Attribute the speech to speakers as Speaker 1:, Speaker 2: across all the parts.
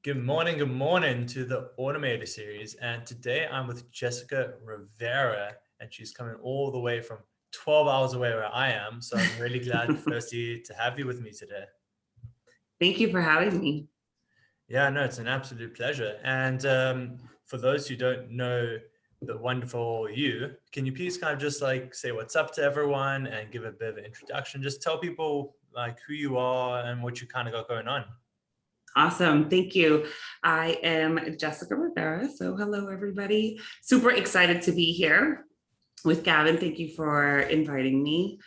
Speaker 1: Good morning to the Automator Series. And today I'm with Jessica Rivera, and she's coming all the way from 12 hours away where I am. So I'm really glad, firstly, to have you with me today.
Speaker 2: Thank you for having me.
Speaker 1: Yeah, no, it's an absolute pleasure. And for those who don't know the wonderful you, can you please kind of just like say what's up to everyone and give a bit of an introduction? Just tell people like who you are and what you kind of got going on.
Speaker 2: Awesome. Thank you. I am Jessica Rivera. So, hello, everybody. Super excited to be here with Gavin. Thank you for inviting me.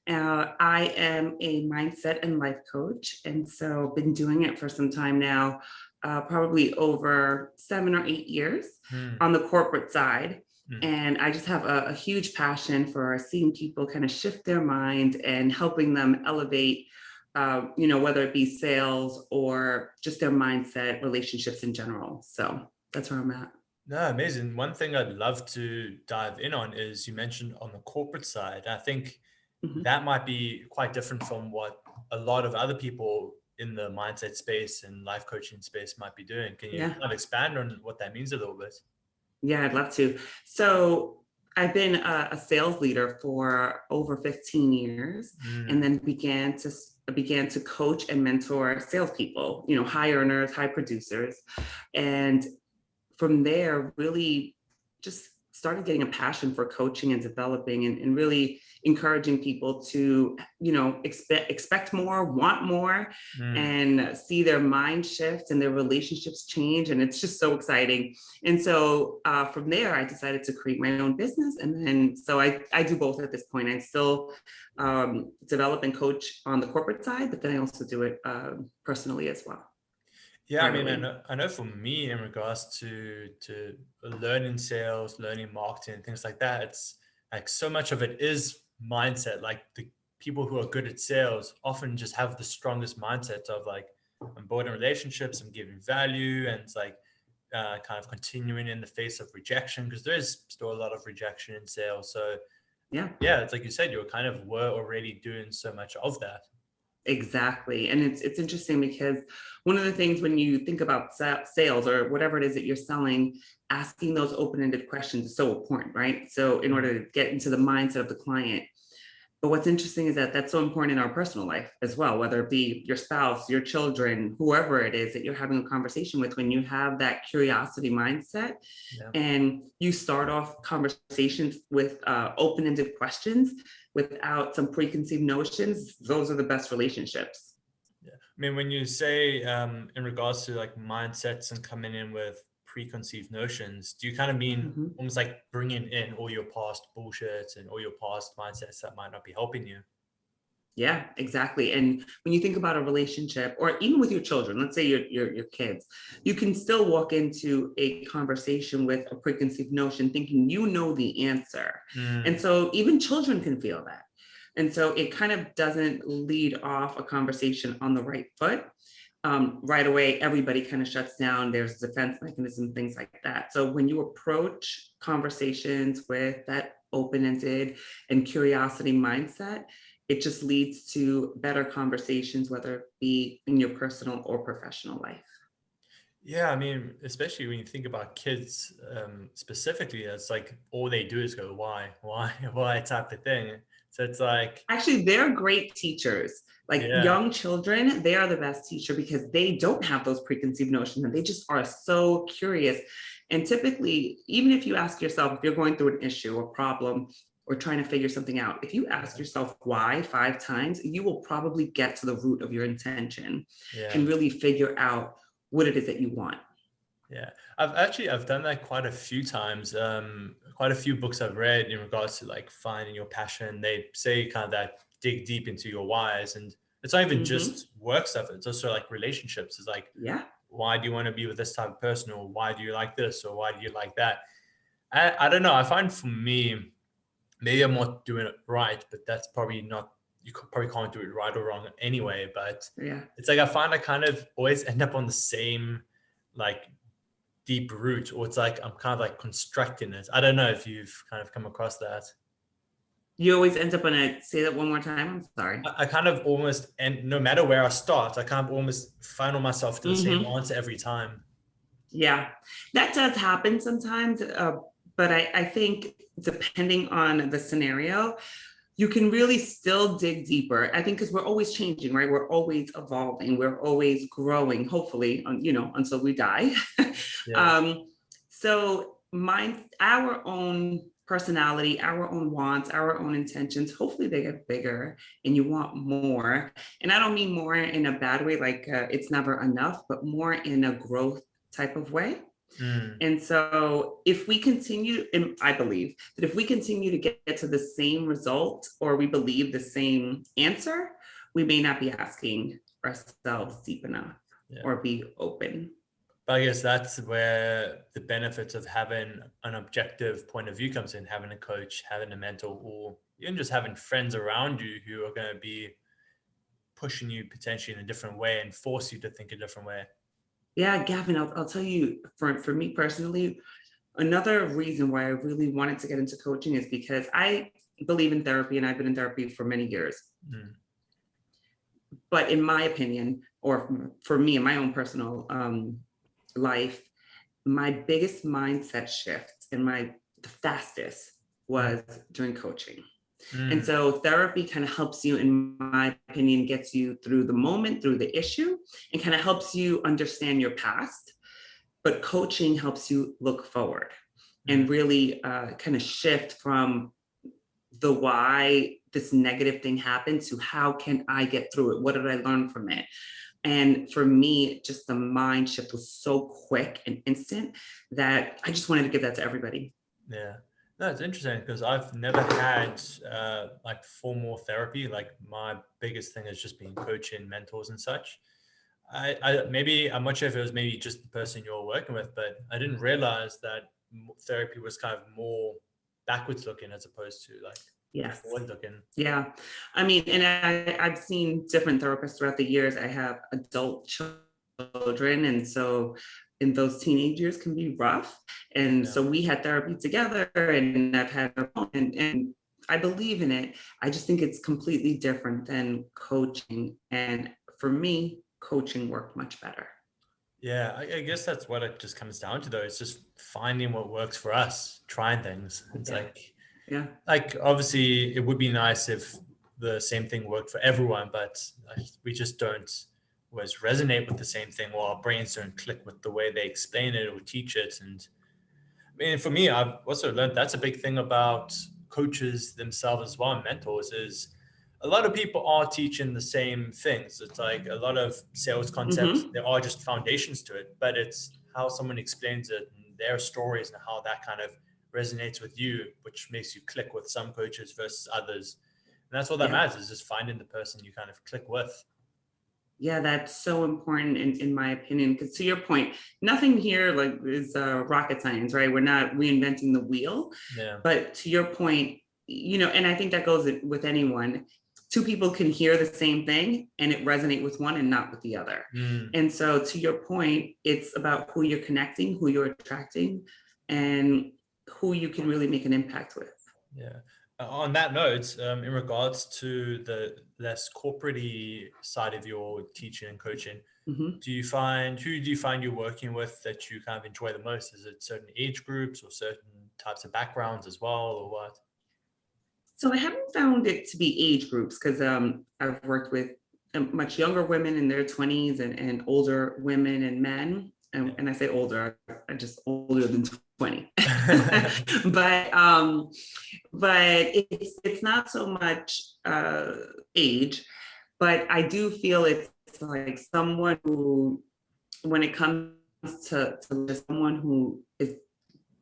Speaker 2: I am a mindset and life coach. And so, been doing it for some time now, probably over 7 or 8 years
Speaker 1: Hmm.
Speaker 2: on the corporate side.
Speaker 1: Hmm.
Speaker 2: And I just have a huge passion for seeing people kind of shift their mind and helping them elevate, whether it be sales or just their mindset, relationships in general. So that's where I'm at.
Speaker 1: No, amazing. One thing I'd love to dive in on is you mentioned on the corporate side. I think
Speaker 2: Mhm.
Speaker 1: that might be quite different from what a lot of other people in the mindset space and life coaching space might be doing. Can you
Speaker 2: Yeah.
Speaker 1: kind of expand on what that means a little bit?
Speaker 2: Yeah, I'd love to. So I've been a sales leader for over 15 years, and
Speaker 1: Mm,
Speaker 2: then began to coach and mentor salespeople, high earners, high producers, and from there, really just started getting a passion for coaching and developing and really encouraging people to, expect more, want more,
Speaker 1: mm.
Speaker 2: and see their mind shift and their relationships change. And it's just so exciting. And so from there, I decided to create my own business. And then, so I do both at this point. I still develop and coach on the corporate side, but then I also do it personally as well,
Speaker 1: Yeah, I mean, I
Speaker 2: privately.
Speaker 1: know, I know for me in regards to learning sales, learning marketing, things like that, it's like so much of it is mindset. Like the people who are good at sales often just have the strongest mindset of like I'm building relationships, I'm giving value, and it's like kind of continuing in the face of rejection because there is still a lot of rejection in sales. So
Speaker 2: Yeah.
Speaker 1: yeah, it's like you said, you were already doing so much of that.
Speaker 2: Exactly. And it's interesting because one of the things when you think about sales or whatever it is that you're selling, asking those open-ended questions is so important, right? So in
Speaker 1: Mm.
Speaker 2: order to get into the mindset of the client. But what's interesting is that that's so important in our personal life as well, whether it be your spouse, your children, whoever it is that you're having a conversation with, when you have that curiosity mindset
Speaker 1: Yeah.
Speaker 2: and you start off conversations with open-ended questions without some preconceived notions, those are the best relationships.
Speaker 1: Yeah. I mean, when you say in regards to like mindsets and coming in with preconceived notions, do you kind of mean
Speaker 2: Mhm.
Speaker 1: almost like bringing in all your past bullshit and all your past mindsets that might not be helping you?
Speaker 2: Yeah, exactly. And when you think about a relationship, or even with your children, let's say your kids, you can still walk into a conversation with a preconceived notion, thinking you know the answer. And
Speaker 1: Mm,
Speaker 2: so even children can feel that. And so it kind of doesn't lead off a conversation on the right foot. Right away, everybody kind of shuts down. There's defense mechanism, things like that. So when you approach conversations with that open-ended and curiosity mindset, it just leads to better conversations, whether it be in your personal or professional life.
Speaker 1: yeah, I mean, especially when you think about kids specifically, it's like all they do is go, why, why type of thing. So it's like,
Speaker 2: Actually, they're great teachers. Like
Speaker 1: yeah,
Speaker 2: young children, they are the best teacher because they don't have those preconceived notions and they just are so curious. And typically, even if you ask yourself, if you're going through an issue or problem or trying to figure something out, if you ask yourself why 5 times, you will probably get to the root of your intention
Speaker 1: yeah.
Speaker 2: and really figure out what it is that you want.
Speaker 1: Yeah, I've done that quite a few times. Quite a few books I've read in regards to like finding your passion. They say kind of that dig deep into your whys, and it's not even
Speaker 2: Hmm.
Speaker 1: just work stuff. It's also like relationships. It's like
Speaker 2: Yeah.
Speaker 1: why do you want to be with this type of person, or why do you like this, or why do you like that? I don't know. I find for me, maybe I'm not doing it right, but that's probably not. Probably can't do it right or wrong anyway. But
Speaker 2: Yeah.
Speaker 1: it's like I find I kind of always end up on the same like deep root, or it's like I'm kind of like constructing it. I don't know if you've kind of come across that.
Speaker 2: You always end up on a, say that one more time. I'm sorry.
Speaker 1: I kind of almost, and no matter where I start, I kind of almost final myself to the same
Speaker 2: Hmm.
Speaker 1: answer every time.
Speaker 2: Yeah, that does happen sometimes. But I think depending on the scenario, you can really still dig deeper. I think because we're always changing, right? We're always evolving. We're always growing, hopefully, until we die.
Speaker 1: Yeah.
Speaker 2: um, so our own personality, our own wants, our own intentions, hopefully they get bigger and you want more. And I don't mean more in a bad way, like it's never enough, but more in a growth type of way.
Speaker 1: Mm,
Speaker 2: And so if we continue, and I believe that if we continue to get to the same result or we believe the same answer, we may not be asking ourselves deep enough
Speaker 1: yeah.
Speaker 2: or be open.
Speaker 1: But I guess that's where the benefits of having an objective point of view comes in, having a coach, having a mentor, or even just having friends around you who are going to be pushing you potentially in a different way and force you to think a different way.
Speaker 2: Yeah, Gavin, I'll tell you, for me personally, another reason why I really wanted to get into coaching is because I believe in therapy and I've been in therapy for many years.
Speaker 1: Mm,
Speaker 2: But in my opinion, or for me in my own personal life, my biggest mindset shift and the fastest
Speaker 1: mm,
Speaker 2: was during coaching. And
Speaker 1: mm,
Speaker 2: so therapy kind of helps you, in my opinion, gets you through the moment, through the issue, and kind of helps you understand your past. But coaching helps you look forward and
Speaker 1: mm.
Speaker 2: really kind of shift from the why this negative thing happened to how can I get through it? What did I learn from it? And for me, just the mind shift was so quick and instant that I just wanted to give that to everybody.
Speaker 1: Yeah. No, it's interesting because I've never had like formal therapy. Like my biggest thing has just been coaching mentors and such. Maybe I'm not sure if it was maybe just the person you're working with, but I didn't realize that therapy was kind of more backwards looking as opposed to like
Speaker 2: Yes.
Speaker 1: forward looking.
Speaker 2: Yeah. I mean, and I've seen different therapists throughout the years. I have adult children. And so, and those teenage years can be rough. And
Speaker 1: Yeah.
Speaker 2: so we had therapy together and I've had, and I believe in it. I just think it's completely different than coaching. And for me, coaching worked much better.
Speaker 1: Yeah, I guess that's what it just comes down to though. It's just finding what works for us, trying things. It's
Speaker 2: Yeah. Yeah.
Speaker 1: like obviously it would be nice if the same thing worked for everyone, but we just don't always resonate with the same thing, or our brains don't click with the way they explain it or teach it. And I mean, for me, I've also learned that's a big thing about coaches themselves as well, and mentors is a lot of people are teaching the same things. It's like a lot of sales concepts,
Speaker 2: Mm-hmm.
Speaker 1: there are just foundations to it, but it's how someone explains it and their stories and how that kind of resonates with you, which makes you click with some coaches versus others. And that's all that
Speaker 2: Yeah.
Speaker 1: matters is just finding the person you kind of click with.
Speaker 2: Yeah, that's so important in my opinion. Because to your point, nothing here like is rocket science, right? We're not reinventing the wheel.
Speaker 1: Yeah.
Speaker 2: But to your point, and I think that goes with anyone. Two people can hear the same thing and it resonate with one and not with the other.
Speaker 1: Mm.
Speaker 2: And so to your point, it's about who you're connecting, who you're attracting, and who you can really make an impact with.
Speaker 1: Yeah. On that note, in regards to the less corporate side of your teaching and coaching,
Speaker 2: Mhm.
Speaker 1: who do you find you're working with that you kind of enjoy the most? Is it certain age groups or certain types of backgrounds as well, or what?
Speaker 2: So I haven't found it to be age groups because I've worked with much younger women in their 20s and older women and men. And I say older, I'm just older than 20.
Speaker 1: Yeah.
Speaker 2: but it's not so much age, but I do feel it's like someone who, when it comes to someone who is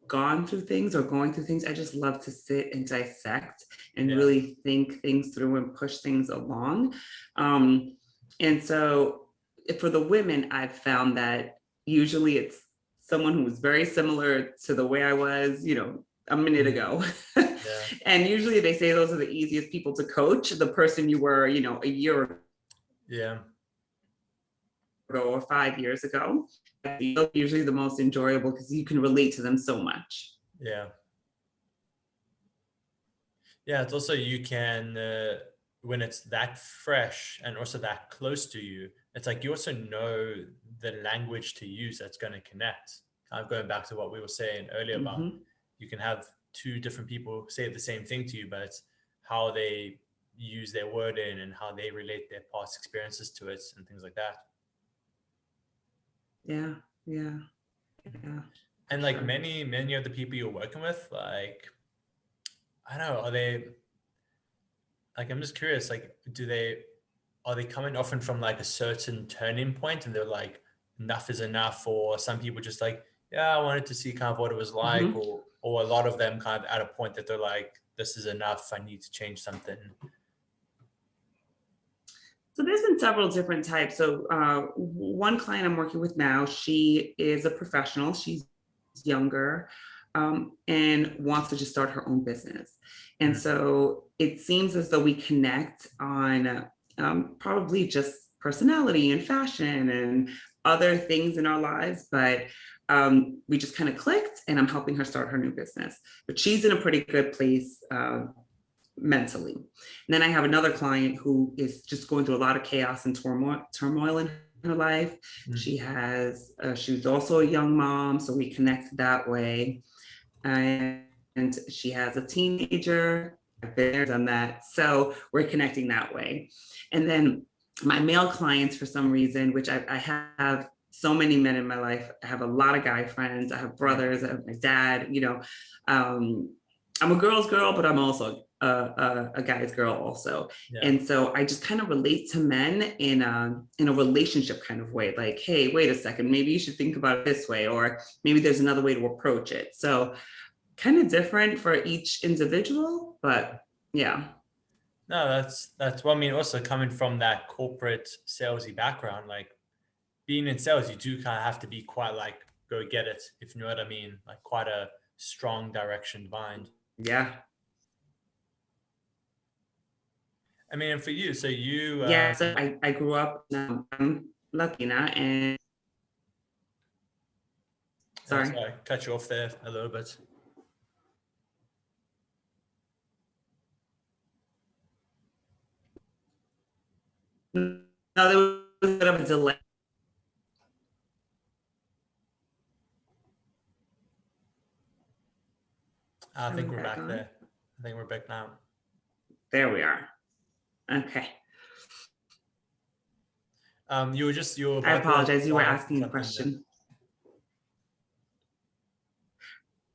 Speaker 2: gone through things or going through things, I just love to sit and dissect and
Speaker 1: Yeah.
Speaker 2: really think things through and push things along. Um, and so for the women, I've found that usually it's someone who was very similar to the way I was, a minute
Speaker 1: Mm.
Speaker 2: ago.
Speaker 1: Yeah.
Speaker 2: And usually they say those are the easiest people to coach, the person you were, a year
Speaker 1: Yeah.
Speaker 2: ago or 5 years ago. Usually the most enjoyable because you can relate to them so much.
Speaker 1: Yeah. Yeah, it's also you can when it's that fresh and also that close to you, it's like you also know the language to use that's going to connect. Kind of going back to what we were saying earlier about
Speaker 2: Hmm.
Speaker 1: you can have two different people say the same thing to you, but it's how they use their wording and how they relate their past experiences to it and things like that.
Speaker 2: Yeah, yeah, yeah, for
Speaker 1: And like
Speaker 2: sure.
Speaker 1: many of the people you're working with, like I don't know, are they like I'm just curious, like do they are they coming often from like a certain turning point and they're like enough is enough, or some people just like yeah I wanted to see kind of what it was like,
Speaker 2: Hmm.
Speaker 1: or a lot of them kind of at a point that they're like this is enough, I need to change something.
Speaker 2: So there's been several different types. So one client I'm working with now, she is a professional. She's younger, and wants to just start her own business. And
Speaker 1: Mm,
Speaker 2: so it seems as though we connect on probably just personality and fashion and other things in our lives, but we just kind of clicked, and I'm helping her start her new business. But she's in a pretty good place mentally. And then I have another client who is just going through a lot of chaos and turmoil in her life.
Speaker 1: mm.
Speaker 2: She's also a young mom, so we connect that way. And she has a teenager. I've been there, done that. So we're connecting that way. And then my male clients, for some reason, which I have so many men in my life. I have a lot of guy friends. I have
Speaker 1: Mm.
Speaker 2: brothers. I have my dad. Um, I'm a girl's girl, but I'm also a guy's girl also.
Speaker 1: Yeah.
Speaker 2: And so I just kind of relate to men in a relationship kind of way. Like, hey, wait a second, maybe you should think about it this way, or maybe there's another way to approach it. So kind of different for each individual, but yeah.
Speaker 1: No, that's well I mean also coming from that corporate salesy background, like being in sales you do kind of have to be quite like go get it, if you know what I mean, like quite a strong direction behind.
Speaker 2: Yeah.
Speaker 1: I mean, and for you, so you,
Speaker 2: Yeah. So I grew up, I'm Latina and sorry.
Speaker 1: sorry, cut you off there a little bit.
Speaker 2: No, there was a bit of a delay.
Speaker 1: I
Speaker 2: Are we
Speaker 1: think we're
Speaker 2: back
Speaker 1: back
Speaker 2: on?
Speaker 1: there. I think we're back now.
Speaker 2: There we are. Okay.
Speaker 1: You were
Speaker 2: I
Speaker 1: about to
Speaker 2: apologize. You were
Speaker 1: start
Speaker 2: asking a
Speaker 1: something there.
Speaker 2: question.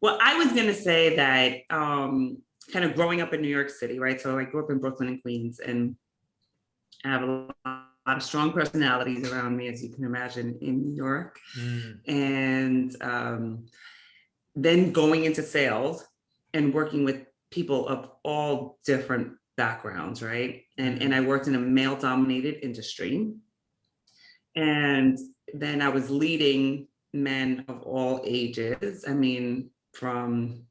Speaker 2: Well, I was going to say that kind of growing up in New York City, right? So I grew up in Brooklyn and Queens, and I have a lot of strong personalities around me, as you can imagine, in New York.
Speaker 1: Mm,
Speaker 2: And then going into sales and working with people of all different backgrounds, right? And I
Speaker 1: mm,
Speaker 2: worked in a male dominated industry. And then I was leading men of all ages. I mean, from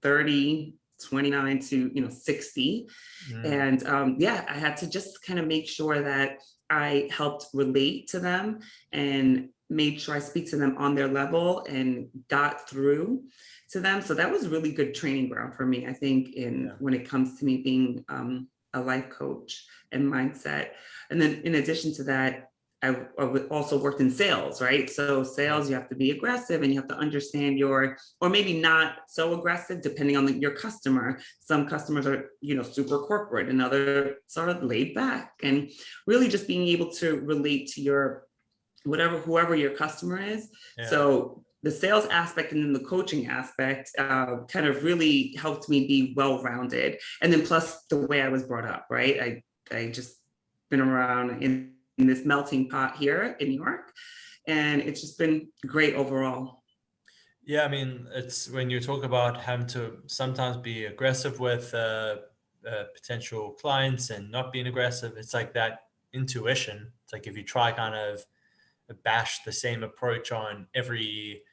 Speaker 2: 30, 29 to 60.
Speaker 1: mm,
Speaker 2: And yeah, I had to just kind of make sure that I helped relate to them and made sure I speak to them on their level and got through to them. So that was really good training ground for me, I think, in
Speaker 1: yeah.
Speaker 2: when it comes to me being a life coach and mindset. And then in addition to that, I also worked in sales, right? So
Speaker 1: Yeah.
Speaker 2: sales, you have to be aggressive and you have to understand or maybe not so aggressive, depending on your customer. Some customers are, super corporate, and others sort of laid back. And really just being able to relate to whoever your customer is.
Speaker 1: Yeah.
Speaker 2: So the sales aspect and then the coaching aspect kind of really helped me be well-rounded. And then plus the way I was brought up, right? I just been around in this melting pot here in New York, and it's just been great overall.
Speaker 1: Yeah, I mean, it's when you talk about having to sometimes be aggressive with potential clients and not being aggressive, it's like that intuition. It's like if you try kind of bash the same approach on every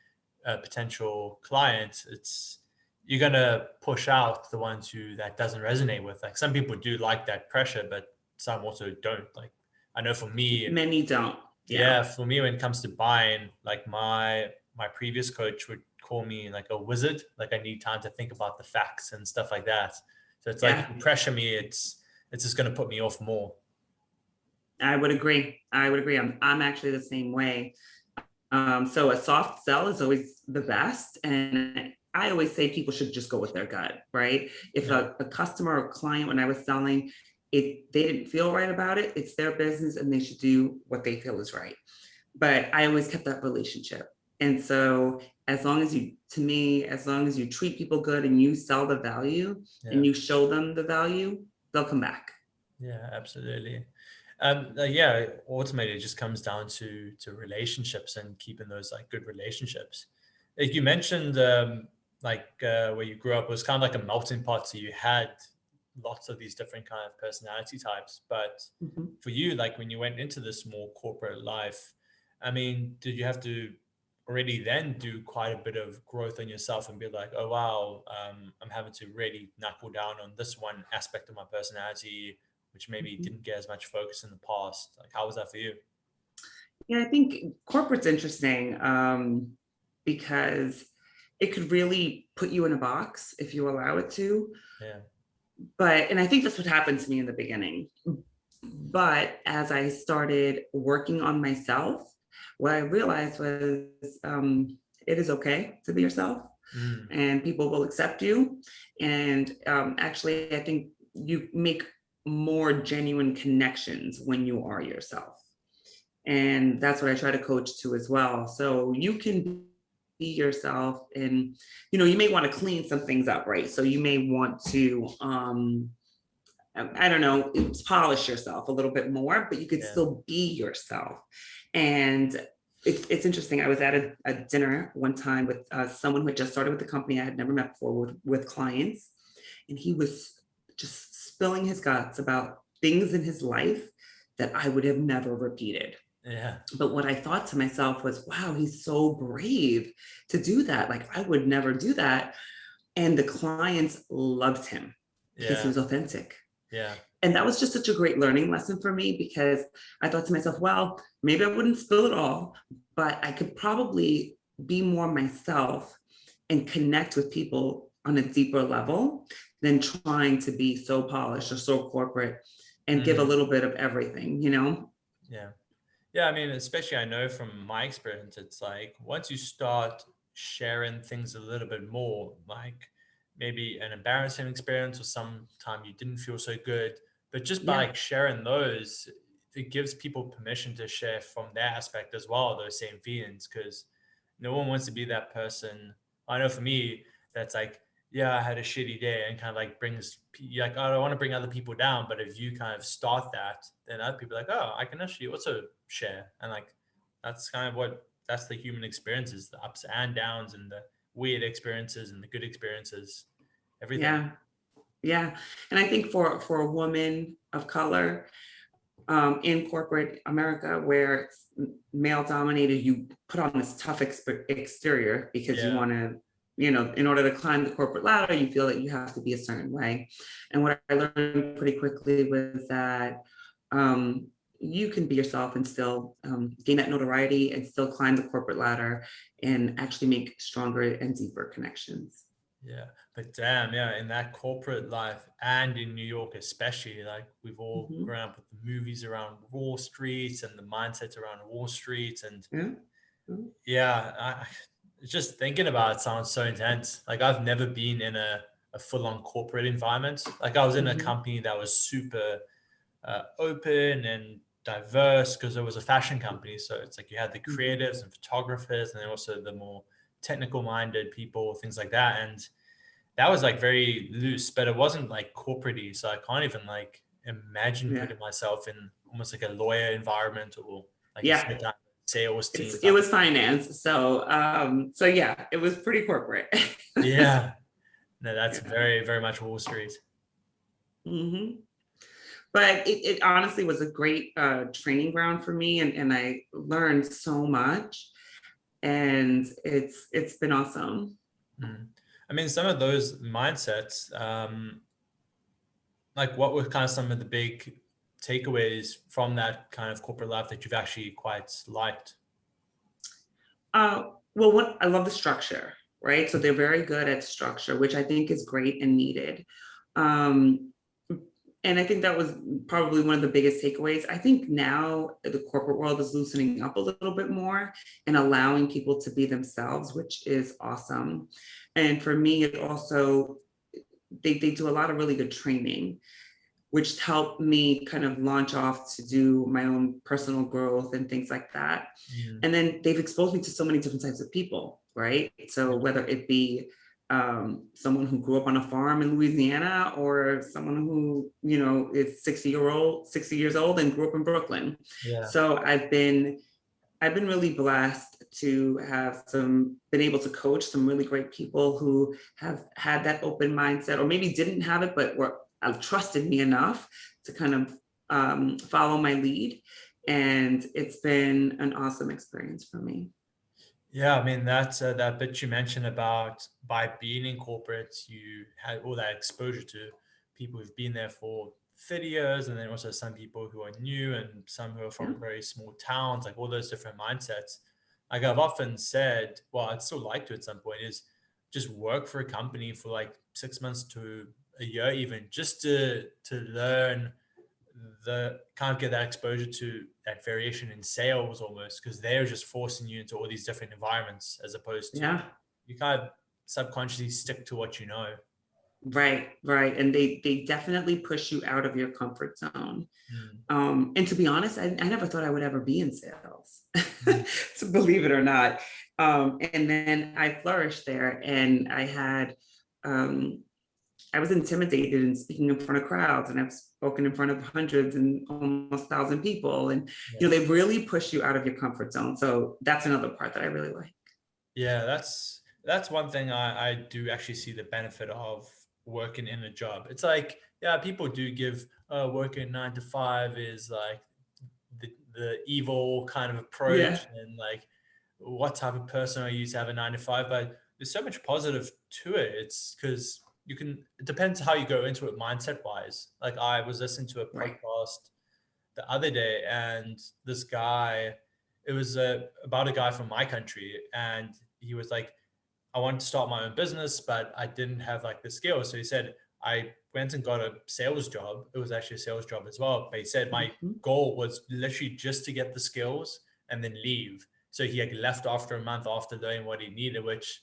Speaker 1: potential client, it's you're gonna push out the ones who that doesn't resonate with. Like some people do like that pressure, but some also don't. Like I know for me,
Speaker 2: Many don't. Yeah.
Speaker 1: yeah, for me when it comes to buying, like my previous coach would call me like a wizard. Like I need time to think about the facts and stuff like that. So it's like if
Speaker 2: Yeah,
Speaker 1: you pressure me, it's just going to put me off more.
Speaker 2: I would agree. I would agree. I'm actually the same way. So a soft sell is always the best. And I always say people should just go with their gut, right? If
Speaker 1: Yeah,
Speaker 2: a customer or client, when I was selling, they didn't feel right about it, it's their business and they should do what they feel is right. But I always kept that relationship. And so as long as you, to me, as long as you treat people good and you sell the value
Speaker 1: yeah,
Speaker 2: and you show them the value, they'll come back.
Speaker 1: yeah, absolutely. Yeah, ultimately it just comes down to relationships and keeping those like good relationships. Like you mentioned, where you grew up was kind of like a melting pot, so you had lots of these different kind of personality types. But
Speaker 2: Mhm.
Speaker 1: for you, like when you went into this more corporate life, I mean, did you have to already then do quite a bit of growth on yourself and be like, oh wow, I'm having to really knuckle down on this one aspect of my personality, which maybe
Speaker 2: Mhm.
Speaker 1: didn't get as much focus in the past? Like, how was that for you?
Speaker 2: Yeah, I think corporate's interesting because it could really put you in a box if you allow it to.
Speaker 1: Yeah,
Speaker 2: And I think that's what happened to me in the beginning. But as I started working on myself, what I realized was it is okay to be yourself
Speaker 1: mm,
Speaker 2: and people will accept you. And actually, I think you make more genuine connections when you are yourself. And that's what I try to coach to as well. So you can be yourself and you may want to clean some things up, right? So you may want to I don't know, polish yourself a little bit more, but you could
Speaker 1: yeah,
Speaker 2: still be yourself. And it's interesting. I was at a dinner one time with someone who had just started with the company I had never met before with clients. And he was just spilling his guts about things in his life that I would have never repeated.
Speaker 1: yeah,
Speaker 2: But what I thought to myself was, wow, he's so brave to do that. Like, I would never do that. And the clients loved him because he
Speaker 1: yeah,
Speaker 2: was authentic.
Speaker 1: yeah,
Speaker 2: And that was just such a great learning lesson for me because I thought to myself, well, maybe I wouldn't spill it all, but I could probably be more myself and connect with people on a deeper level than trying to be so polished or so corporate and give a
Speaker 1: mm,
Speaker 2: little bit of everything.
Speaker 1: yeah. Yeah, I mean, especially I know from my experience, it's like once you start sharing things a little bit more, like maybe an embarrassing experience or some time you didn't feel so good, but just by
Speaker 2: Yeah.
Speaker 1: like sharing those, it gives people permission to share from their aspect as well, those same feelings, because no one wants to be that person. I know for me, that's like, yeah, I had a shitty day and kind of like like, oh, I don't want to bring other people down. But if you kind of start that, then other people are like, oh, I can actually also share. And like, that's kind of that's the human experiences, the ups and downs and the weird experiences and the good experiences, everything.
Speaker 2: Yeah. Yeah. And I think for a woman of color, in corporate America where it's male dominated, you put on this tough exterior because you
Speaker 1: Yeah.
Speaker 2: want to, in order to climb the corporate ladder, you feel that you have to be a certain way. And what I learned pretty quickly was that um, you can be yourself and still gain that notoriety and still climb the corporate ladder and actually make stronger and deeper connections.
Speaker 1: Yeah, but damn, yeah, in that corporate life and in New York especially, like we've all
Speaker 2: Mhm.
Speaker 1: grown up with the movies around Wall Street and the mindsets around Wall Street, and
Speaker 2: Yeah. Mhm.
Speaker 1: yeah, just thinking about it sounds so intense. Like I've never been in a full-on corporate environment. Like I was in a
Speaker 2: Mhm.
Speaker 1: company that was super open and diverse because it was a fashion company. So it's like you had the
Speaker 2: Mhm.
Speaker 1: creatives and photographers, and then also the more technical-minded people, things like that, and that was like very loose, but it wasn't like corporate-y. So I can't even like imagine
Speaker 2: Yeah.
Speaker 1: putting myself in almost like a lawyer environment or like you
Speaker 2: Yeah.
Speaker 1: said, that sales team
Speaker 2: It
Speaker 1: type of
Speaker 2: was
Speaker 1: thing.
Speaker 2: finance. So yeah, it was pretty corporate.
Speaker 1: Yeah. No, that's
Speaker 2: Yeah.
Speaker 1: very, very much Wall Street.
Speaker 2: Hmm. But it honestly was a great training ground for me, and I learned so much, and it's been awesome.
Speaker 1: Mm. I mean, some of those mindsets, like what were kind of some of the big takeaways from that kind of corporate life that you've actually quite liked?
Speaker 2: Uh, well, I love the structure, right? So they're very good at structure, which I think is great and needed. Um, and I think that was probably one of the biggest takeaways. I think now the corporate world is loosening up a little bit more and allowing people to be themselves, which is awesome. And for me, it also, they do a lot of really good training, which helped me kind of launch off to do my own personal growth and things like that.
Speaker 1: Mm,
Speaker 2: And then they've exposed me to so many different types of people, right? So
Speaker 1: yeah.
Speaker 2: whether it be someone who grew up on a farm in Louisiana, or someone who, is 60 years old and grew up in Brooklyn.
Speaker 1: Yeah.
Speaker 2: So I've been really blessed to have been able to coach some really great people who have had that open mindset, or maybe didn't have it, but were trusted me enough to kind of follow my lead. And it's been an awesome experience for me.
Speaker 1: Yeah, I mean that's that bit you mentioned about by being in corporate, you had all that exposure to people who've been there for 30 years, and then also some people who are new and some who are
Speaker 2: Yeah.
Speaker 1: from very small towns, like all those different mindsets. Like I've often said, well, I'd still like to at some point is just work for a company for like 6 months to a year, even just to learn the can't get that exposure to that variation in sales almost because they're just forcing you into all these different environments as opposed to
Speaker 2: Yeah.
Speaker 1: you kind of subconsciously stick to what you know.
Speaker 2: Right, right. And they definitely push you out of your comfort zone.
Speaker 1: Mm,
Speaker 2: And to be honest, I never thought I would ever be in sales,
Speaker 1: mm,
Speaker 2: to believe it or not. And then I flourished there, and um, I was intimidated in speaking in front of crowds, and I've spoken in front of hundreds and almost 1,000 people. And,
Speaker 1: yeah.
Speaker 2: they really push you out of your comfort zone. So that's another part that I really like.
Speaker 1: Yeah, that's one thing I do actually see the benefit of working in a job. It's like, yeah, people do give working 9 to 5 is like the evil kind of
Speaker 2: Yeah,
Speaker 1: approach and like what type of person are you to have a 9 to 5, but there's so much positive to it. It's because you can, it depends how you go into it mindset wise. Like I was listening to a
Speaker 2: right.
Speaker 1: podcast the other day, and this guy, it was about a guy from my country, and he was like, I wanted to start my own business, but I didn't have like the skills. So he said, I went and got a sales job. It was actually a sales job as well. But he said my
Speaker 2: Mhm.
Speaker 1: goal was literally just to get the skills and then leave. So he like left after a month after doing what he needed, which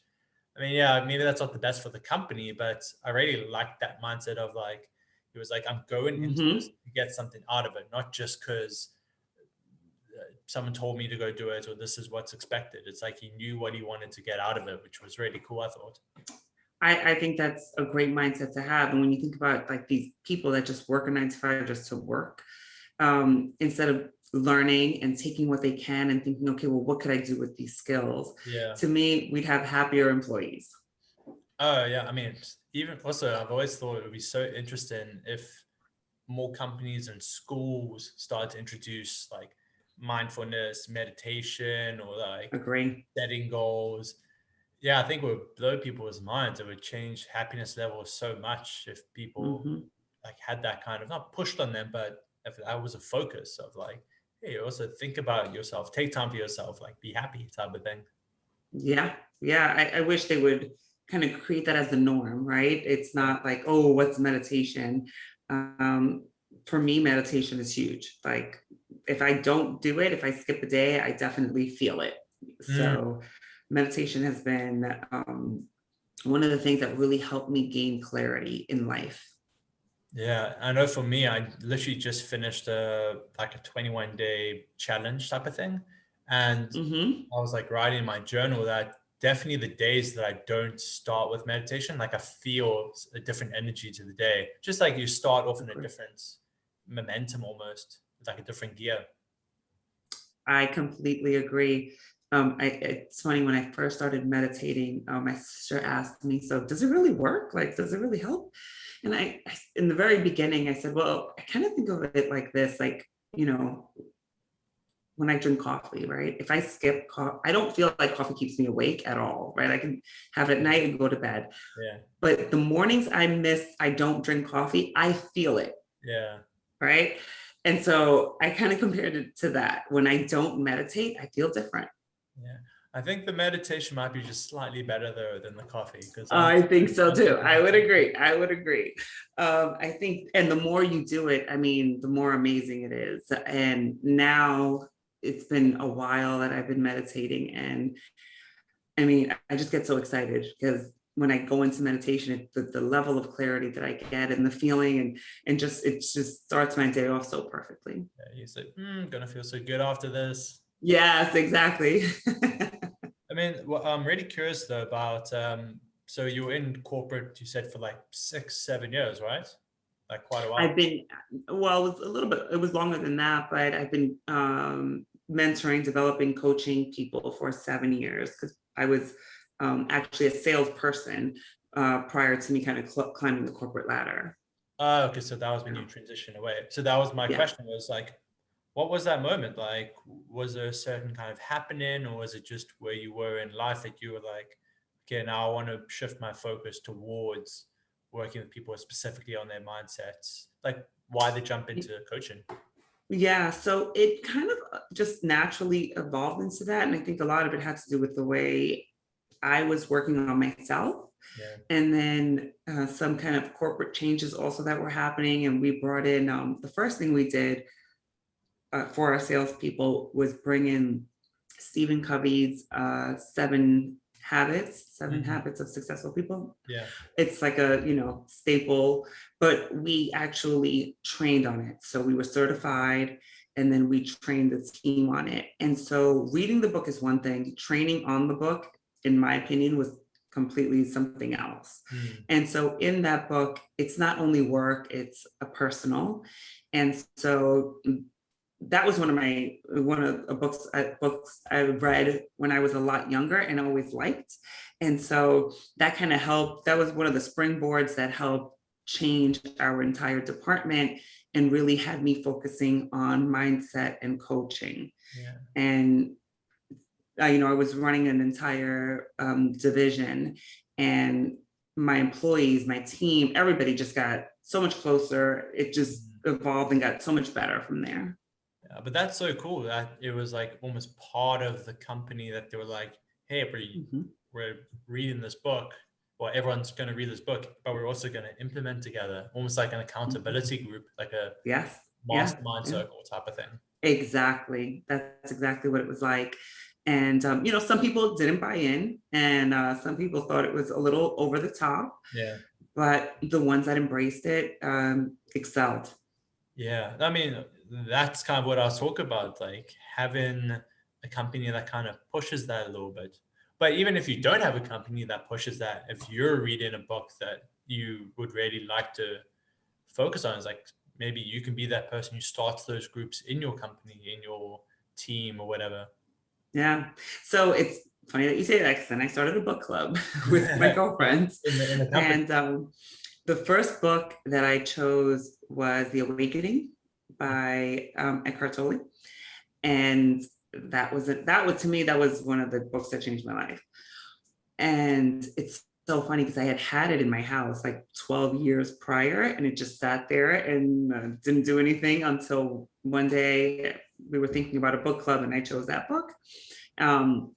Speaker 1: I mean, yeah, maybe that's not the best for the company, but I really like that mindset of like, he was like, I'm going into this
Speaker 2: Mhm.
Speaker 1: to get something out of it, not just because someone told me to go do it or this is what's expected. It's like he knew what he wanted to get out of it, which was really cool, I thought.
Speaker 2: I think that's a great mindset to have. And when you think about like these people that just work a 9 to 5 just to work, instead of learning and taking what they can and thinking, okay, well, what could I do with these skills?
Speaker 1: Yeah.
Speaker 2: To me, we'd have happier employees.
Speaker 1: Oh, yeah. I mean, even also, I've always thought it would be so interesting if more companies and schools start to introduce like mindfulness, meditation, or like
Speaker 2: Agree.
Speaker 1: setting goals. Yeah, I think it would blow people's minds. It would change happiness levels so much if people
Speaker 2: Hmm.
Speaker 1: like had that kind of not pushed on them, but if that was a focus of like, hey, also think about yourself, take time for yourself, like be happy type of thing.
Speaker 2: Yeah. Yeah. I wish they would kind of create that as the norm, right? It's
Speaker 1: Yeah.
Speaker 2: not like, oh, what's meditation? Um, for me, meditation is huge. Like, if I don't do it, if I skip a day, I definitely feel it.
Speaker 1: Mm,
Speaker 2: So, meditation has been one of the things that really helped me gain clarity in life.
Speaker 1: yeah, I know for me, I literally just finished a like a 21-day challenge type of thing. And
Speaker 2: Hmm.
Speaker 1: I was like writing in my journal that definitely the days that I don't start with meditation, like I feel a different energy to the day. Just like you start off in a different momentum almost, like a different gear.
Speaker 2: I completely agree. It's funny, when I first started meditating, my sister asked me, "So does it really work? Like, does it really help?" And in the very beginning, I said, "Well, I kind of think of it like this, like, you know, when I drink coffee, right? If I skip coffee, I don't feel like coffee keeps me awake at all, right? I can have it at night and go to bed.
Speaker 1: Yeah.
Speaker 2: But the mornings I don't drink coffee, I feel it,
Speaker 1: Yeah.
Speaker 2: right? And so I kind of compared it to that. When I don't meditate, I feel different.
Speaker 1: Yeah. I think the meditation might be just slightly better though than the coffee because
Speaker 2: I think so too. I would agree. I would agree. I think, and the more you do it, I mean, the more amazing it is. And now it's been a while that I've been meditating, and I mean, I just get so excited because when I go into meditation, the level of clarity that I get and the feeling and just it just starts my day off so perfectly.
Speaker 1: Yeah, you say, gonna feel so good after this.
Speaker 2: Yes, exactly.
Speaker 1: I mean, well, I'm really curious though about so you were in corporate, you said for like 6, 7 years, right? Like quite a
Speaker 2: I've
Speaker 1: while.
Speaker 2: been, well, it was a little bit, it was longer than that, but I've been mentoring, developing, coaching people for 7 years because I was actually a salesperson prior to me kind of climbing the corporate ladder.
Speaker 1: Okay, so that was when you transitioned away. So that was my
Speaker 2: Yeah.
Speaker 1: question was like, what was that moment like? Was there a certain kind of happening, or was it just where you were in life that you were like, okay, now I want to shift my focus towards working with people specifically on their mindsets? Like, why the jump into coaching?
Speaker 2: Yeah, so it kind of just naturally evolved into that. And I think a lot of it had to do with the way I was working on myself.
Speaker 1: Yeah.
Speaker 2: And then some kind of corporate changes also that were happening. And we brought in the first thing we did for our salespeople was bring in Stephen Covey's seven
Speaker 1: Mhm.
Speaker 2: habits of successful people.
Speaker 1: Yeah.
Speaker 2: It's like a, staple, but we actually trained on it. So we were certified and then we trained the team on it. And so reading the book is one thing, training on the book, in my opinion, was completely something else.
Speaker 1: Mm.
Speaker 2: And so in that book, it's not only work, it's a personal. And so that was one of the books I read when I was a lot younger and always liked. And so that kind of helped. That was one of the springboards that helped change our entire department and really had me focusing on mindset and coaching.
Speaker 1: Yeah.
Speaker 2: And I was running an entire division, and my employees, my team, everybody just got so much closer. It just
Speaker 1: Mm.
Speaker 2: evolved and got so much better from there.
Speaker 1: Yeah, but that's so cool that it was like almost part of the company that they were like, hey,
Speaker 2: Mhm.
Speaker 1: we're reading this book, or everyone's going to read this book, but we're also going to implement together, almost like an
Speaker 2: Mhm.
Speaker 1: accountability group, like a
Speaker 2: Yes. Yeah.
Speaker 1: mastermind
Speaker 2: Yeah.
Speaker 1: circle type of thing.
Speaker 2: Exactly. That's exactly what it was like. And some people didn't buy in, and some people thought it was a little over the top.
Speaker 1: Yeah.
Speaker 2: But the ones that embraced it excelled.
Speaker 1: Yeah. I mean, that's kind of what I was talking about, like having a company that kind of pushes that a little bit. But even if you don't have a company that pushes that, if you're reading a book that you would really like to focus on, is like maybe you can be that person who starts those groups in your company, in your team or whatever.
Speaker 2: Yeah. So it's funny that you say that because then I started a book club with my girlfriends.
Speaker 1: In the company.
Speaker 2: And the first book that I chose was The Awakening by Eckhart Tolle. And that was to me, that was one of the books that changed my life. And it's so funny because I had it in my house like 12 years prior, and it just sat there and didn't do anything until one day we were thinking about a book club and I chose that book. Um,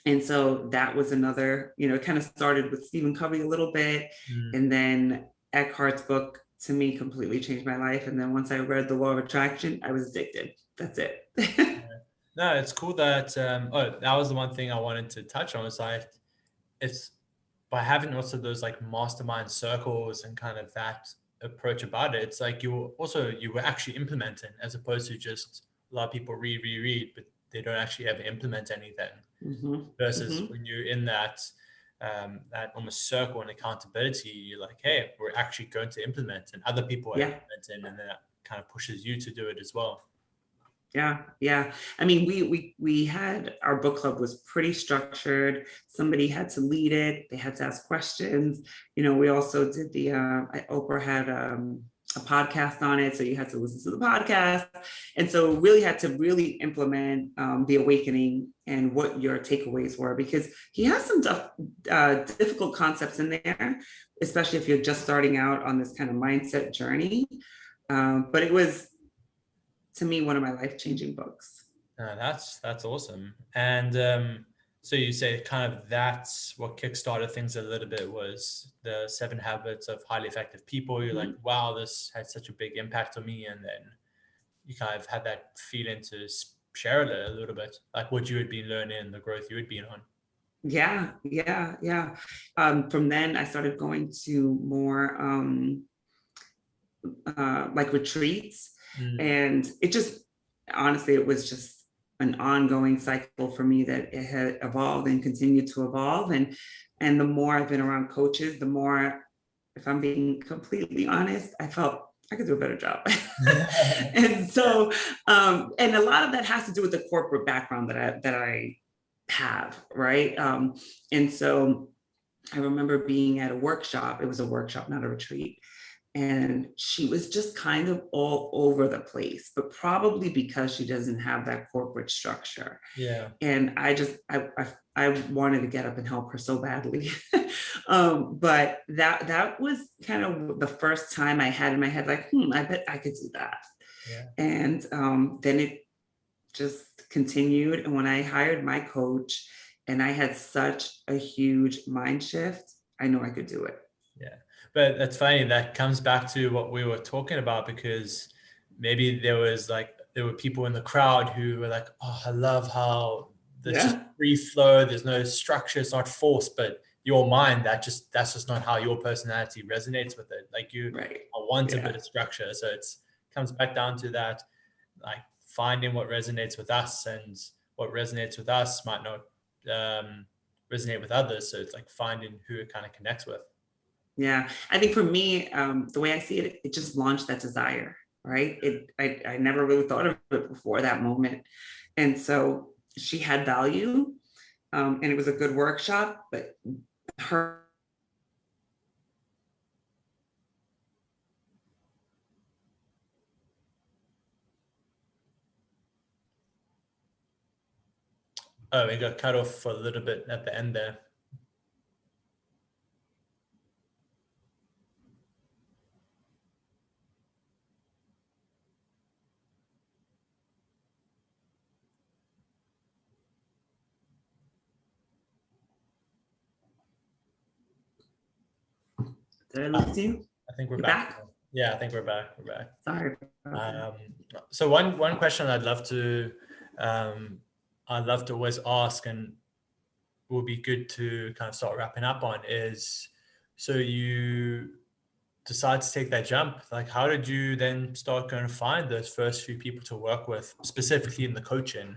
Speaker 2: and so that was another, it kind of started with Stephen Covey a little bit.
Speaker 1: Mm.
Speaker 2: And then Eckhart's book to me completely changed my life. And then once I read The Law of Attraction, I was addicted. That's it.
Speaker 1: No, it's cool that that was the one thing I wanted to touch on. Is like it's by having also those like mastermind circles and kind of that approach about it, it's like you were actually implementing as opposed to just a lot of people read, but they don't actually ever implement anything.
Speaker 2: Mm-hmm.
Speaker 1: Versus
Speaker 2: Mm-hmm.
Speaker 1: when you're in that almost circle and accountability, you're like, hey, we're actually going to implement, and other people are
Speaker 2: Yeah.
Speaker 1: implementing, and then that kind of pushes you to do it as well.
Speaker 2: Yeah, yeah. I mean, we had our book club was pretty structured. Somebody had to lead it. They had to ask questions. We also did the Oprah had a podcast on it, so you had to listen to the podcast, and so really had to really implement the awakening and what your takeaways were because he has some difficult concepts in there, especially if you're just starting out on this kind of mindset journey. But it was to me one of my life-changing books.
Speaker 1: That's awesome. And So you say kind of that's what kickstarted things a little bit, was the 7 habits of highly effective people. You're like,
Speaker 2: Mhm.
Speaker 1: wow, this had such a big impact on me. And then you kind of had that feeling to share it a little bit, like what you had been learning, the growth you had been on.
Speaker 2: Yeah, yeah, yeah. From then I started going to more like retreats,
Speaker 1: Mm,
Speaker 2: and it just, honestly, it was just an ongoing cycle for me, that it had evolved and continued to evolve. And the more I've been around coaches, the more, if I'm being completely honest, I felt I could do a better job. And so, and a lot of that has to do with the corporate background that I have, right? And so I remember being at a workshop. It was a workshop, not a retreat, and she was just kind of all over the place, but probably because she doesn't have that corporate structure.
Speaker 1: yeah.
Speaker 2: And I wanted to get up and help her so badly. But that was kind of the first time I had in my head, like, I bet I could do that.
Speaker 1: Yeah.
Speaker 2: And then it just continued. And when I hired my coach, and I had such a huge mind shift, I knew I could do it.
Speaker 1: Yeah. But that's funny. That comes back to what we were talking about, because maybe there were people in the crowd who were like, oh, I love how there's just
Speaker 2: Yeah.
Speaker 1: free flow. There's no structure. It's not forced, but your mind, that's just not how your personality resonates with it. Like you
Speaker 2: Right.
Speaker 1: want a bit
Speaker 2: Yeah.
Speaker 1: of structure. So it's comes back down to that, like finding what resonates with us, and what resonates with us might not um, resonate with others. So it's like finding who it kind of connects with.
Speaker 2: Yeah, I think for me, the way I see it, it just launched that desire, right? I never really thought of it before that moment. And so she had value, and it was a good workshop, but her,
Speaker 1: Oh, it got cut off for a little bit at the end there.
Speaker 2: did I
Speaker 1: Uh,
Speaker 2: lose you?
Speaker 1: I think we're
Speaker 2: You
Speaker 1: back.
Speaker 2: back?
Speaker 1: Yeah, I think we're back. We're back.
Speaker 2: Sorry about that.
Speaker 1: Um, so one question um, I'd love to always ask, and will be good to kind of start wrapping up on, is so you decide to take that jump. Like, how did you then start going to find those first few people to work with, specifically in the coaching?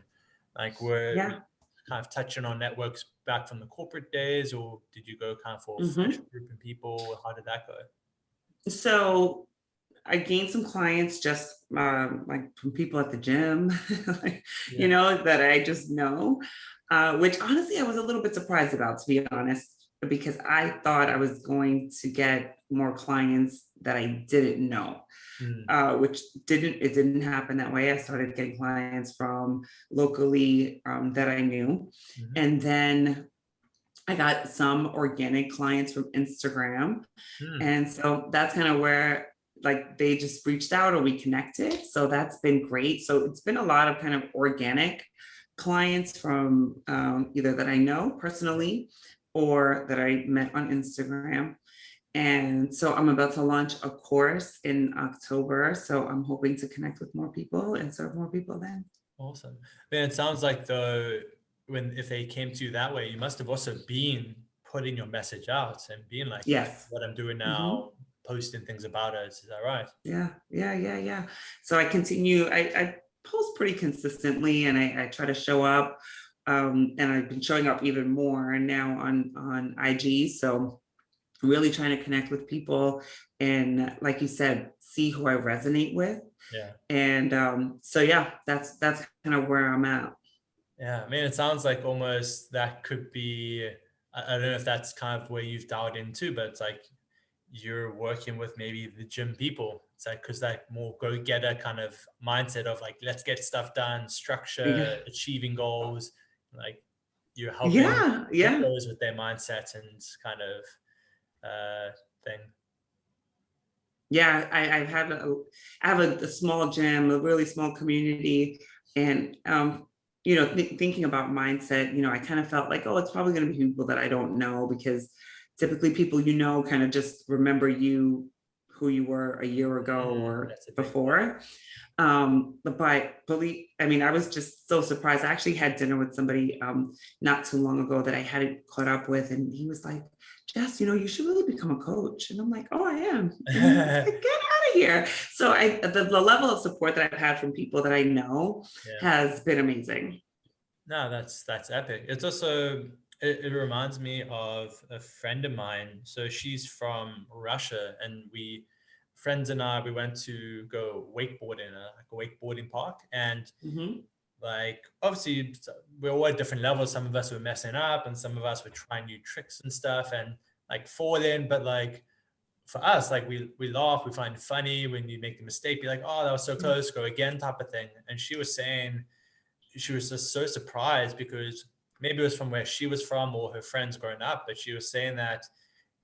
Speaker 1: Like, were you
Speaker 2: Yeah.
Speaker 1: kind of touching on networks back from the corporate days, or did you go kind of for a fresh
Speaker 2: Hmm.
Speaker 1: group of people? How did that go?
Speaker 2: So I gained some clients just like from people at the gym, like,
Speaker 1: Yeah.
Speaker 2: that I just know, which honestly I was a little bit surprised about, to be honest, because I thought I was going to get more clients that I didn't know,
Speaker 1: Mm,
Speaker 2: which didn't happen that way. I started getting clients from locally, that I knew,
Speaker 1: mhm,
Speaker 2: and then I got some organic clients from Instagram,
Speaker 1: mm,
Speaker 2: and so that's kind of where, like, they just reached out or we connected. So that's been great. So it's been a lot of kind of organic clients from, either that I know personally or that I met on Instagram. And so I'm about to launch a course in October. So I'm hoping to connect with more people and serve more people then.
Speaker 1: awesome. Man, it sounds like though, if they came to you that way, you must have also been putting your message out and being like, this is
Speaker 2: Yes.
Speaker 1: what I'm doing
Speaker 2: Hmm.
Speaker 1: now, posting things about it. Is that right?
Speaker 2: Yeah, yeah, yeah, yeah. So I continue, I post pretty consistently, and I try to show up. And I've been showing up even more now on IG. So really trying to connect with people, and, like you said, see who I resonate with.
Speaker 1: Yeah.
Speaker 2: And so yeah, that's kind of where I'm at.
Speaker 1: Yeah. I mean, it sounds like almost that could be, I don't know if that's kind of where you've dialed into, but it's like you're working with maybe the gym people. It's like, because that more go getter kind of mindset of like, let's get stuff done,
Speaker 2: Yeah,
Speaker 1: structure, achieving goals. Like you're helping
Speaker 2: yeah,
Speaker 1: get
Speaker 2: yeah.
Speaker 1: those with their mindset and kind of thing.
Speaker 2: Yeah, I have a small gym, a really small community, and thinking about mindset, I kind of felt like, oh, it's probably going to be people that I don't know, because typically people, kind of just remember you, who you were a year ago or
Speaker 1: That's a big one.
Speaker 2: before. But believe, I was just so surprised. I actually had dinner with somebody not too long ago that I hadn't caught up with, and he was like, Jess, you should really become a coach. And I'm like, oh, I am. And he was like, get out of here. So the level of support that I've had from people that I know
Speaker 1: Yeah.
Speaker 2: has been amazing.
Speaker 1: No, that's epic. It's also it reminds me of a friend of mine. So she's from Russia, and friends and I, we went to go wakeboard in a wakeboarding park, and
Speaker 2: Mhm.
Speaker 1: like obviously we're all at different levels. Some of us were messing up, and some of us were trying new tricks and stuff, and like falling. But like for us, like we laugh, we find it funny when you make the mistake. Be like, oh, that was so
Speaker 2: Yeah.
Speaker 1: close, go again, type of thing. And she was saying she was just so surprised because maybe it was from where she was from or her friends growing up, but she was saying that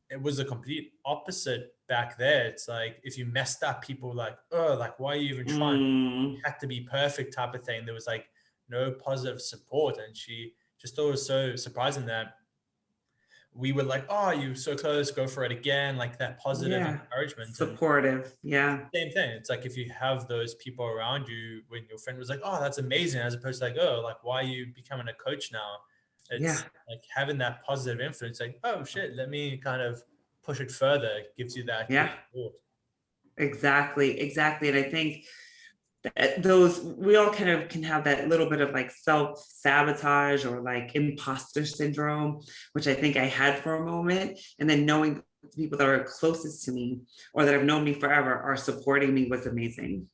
Speaker 1: it was a complete opposite back there. It's like if you messed up, people were like, oh, like why are you even trying? You
Speaker 2: Mm,
Speaker 1: had to be perfect type of thing. There was like no positive support. And she just thought it was so surprising that we were like, oh, you're so close, go for it again, like that positive
Speaker 2: yeah.
Speaker 1: encouragement. And
Speaker 2: Supportive. Yeah.
Speaker 1: same thing. It's like if you have those people around you when your friend was like, "Oh, that's amazing," as opposed to like, "Oh, like why are you becoming a coach now?"
Speaker 2: Yeah.
Speaker 1: It's like having that positive influence. Like, "Oh shit, let me kind of push it further." It gives you that good
Speaker 2: Yeah.
Speaker 1: support.
Speaker 2: Exactly. Exactly. And I think those, we all kind of can have that little bit of like self sabotage or like imposter syndrome, which I think I had for a moment. And then knowing the people that are closest to me or that have known me forever are supporting me was amazing.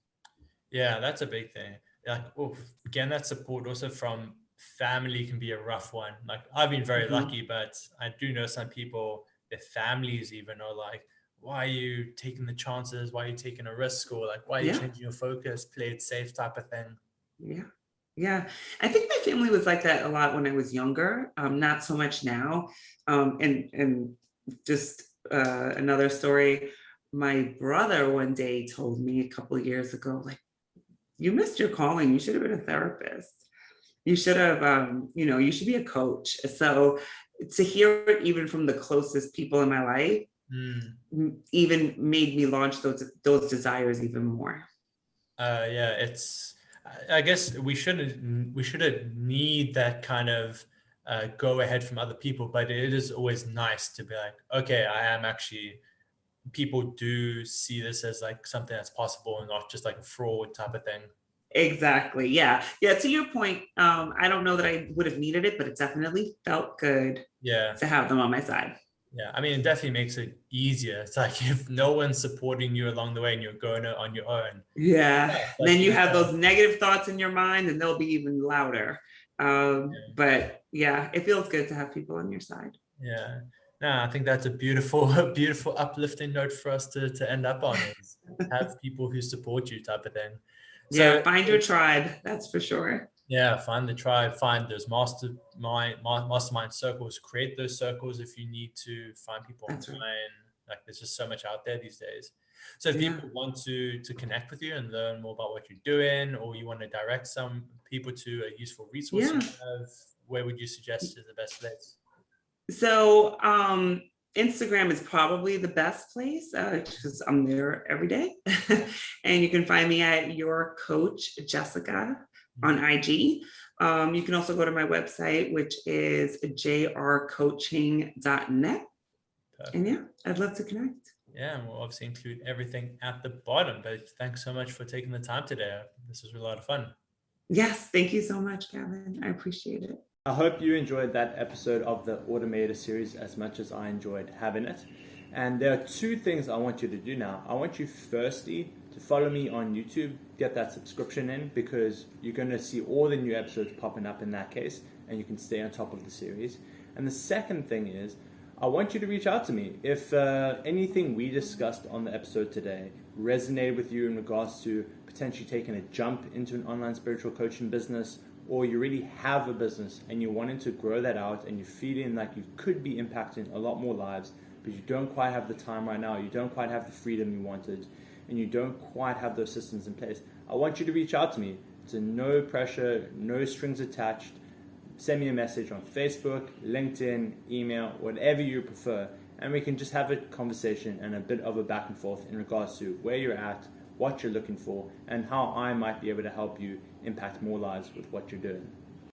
Speaker 1: Yeah, that's a big thing. Like, oh, again, that support also from family can be a rough one. Like, I've been very
Speaker 2: Mhm.
Speaker 1: lucky, but I do know some people, their families even are like, why are you taking the chances? Why are you taking a risk? Or like, why are you
Speaker 2: Yeah.
Speaker 1: changing your focus? Play it safe type of thing.
Speaker 2: Yeah. Yeah. I think my family was like that a lot when I was younger. Not so much now. And just another story. My brother one day told me a couple of years ago, like, you missed your calling. You should have been a therapist. You should have, you should be a coach. So to hear it even from the closest people in my life,
Speaker 1: Mm.
Speaker 2: even made me launch those desires even more.
Speaker 1: Yeah, it's. I guess we shouldn't need that kind of go ahead from other people, but it is always nice to be like, okay, I am actually. People do see this as like something that's possible and not just like a fraud type of thing.
Speaker 2: Exactly. Yeah. Yeah. To your point, I don't know that I would have needed it, but it definitely felt good
Speaker 1: Yeah.
Speaker 2: to have them on my side.
Speaker 1: Yeah. I mean, it definitely makes it easier. It's like if no one's supporting you along the way and you're going on your own.
Speaker 2: Yeah.
Speaker 1: Yeah, it's
Speaker 2: And
Speaker 1: like
Speaker 2: then you
Speaker 1: you've
Speaker 2: have those negative thoughts in your mind and they'll be even louder. But yeah, it feels good to have people on your side.
Speaker 1: yeah. No, I think that's a beautiful, a beautiful uplifting note for us to end up on is have people who support you type of thing. So
Speaker 2: Yeah. Find your tribe. That's for sure.
Speaker 1: yeah, find the tribe, find those mastermind circles, create those circles if you need to find people
Speaker 2: That's right.
Speaker 1: online. Like there's just so much out there these days. So if
Speaker 2: Yeah.
Speaker 1: people want to connect with you and learn more about what you're doing, or you want to direct some people to a useful resource
Speaker 2: Yeah.
Speaker 1: you have, where would you suggest is the best place?
Speaker 2: So Instagram is probably the best place because I'm there every day. And you can find me at your coach Jessica on
Speaker 1: Mhm.
Speaker 2: IG. You can also go to my website, which is jrcoaching.net. And
Speaker 1: Perfect.
Speaker 2: yeah, I'd love to connect.
Speaker 1: Yeah, and we'll obviously include everything at the bottom. But thanks so much for taking the time today. This was a lot of fun.
Speaker 2: Yes, thank you so much, Kevin. I appreciate it.
Speaker 3: I hope you enjoyed that episode of the Automator Series as much as I enjoyed having it. And there are two things I want you to do now. I want you firstly to follow me on YouTube, get that subscription in because you're going to see all the new episodes popping up in that case and you can stay on top of the series. And the second thing is I want you to reach out to me. If anything we discussed on the episode today resonated with you in regards to potentially taking a jump into an online spiritual coaching business, or you really have a business and you're wanting to grow that out and you're feeling like you could be impacting a lot more lives, but you don't quite have the time right now, you don't quite have the freedom you wanted, and you don't quite have those systems in place, I want you to reach out to me. It's a no pressure, no strings attached. Send me a message on Facebook, LinkedIn, email, whatever you prefer, and we can just have a conversation and a bit of a back and forth in regards to where you're at, what you're looking for, and how I might be able to help you impact more lives with what you're doing.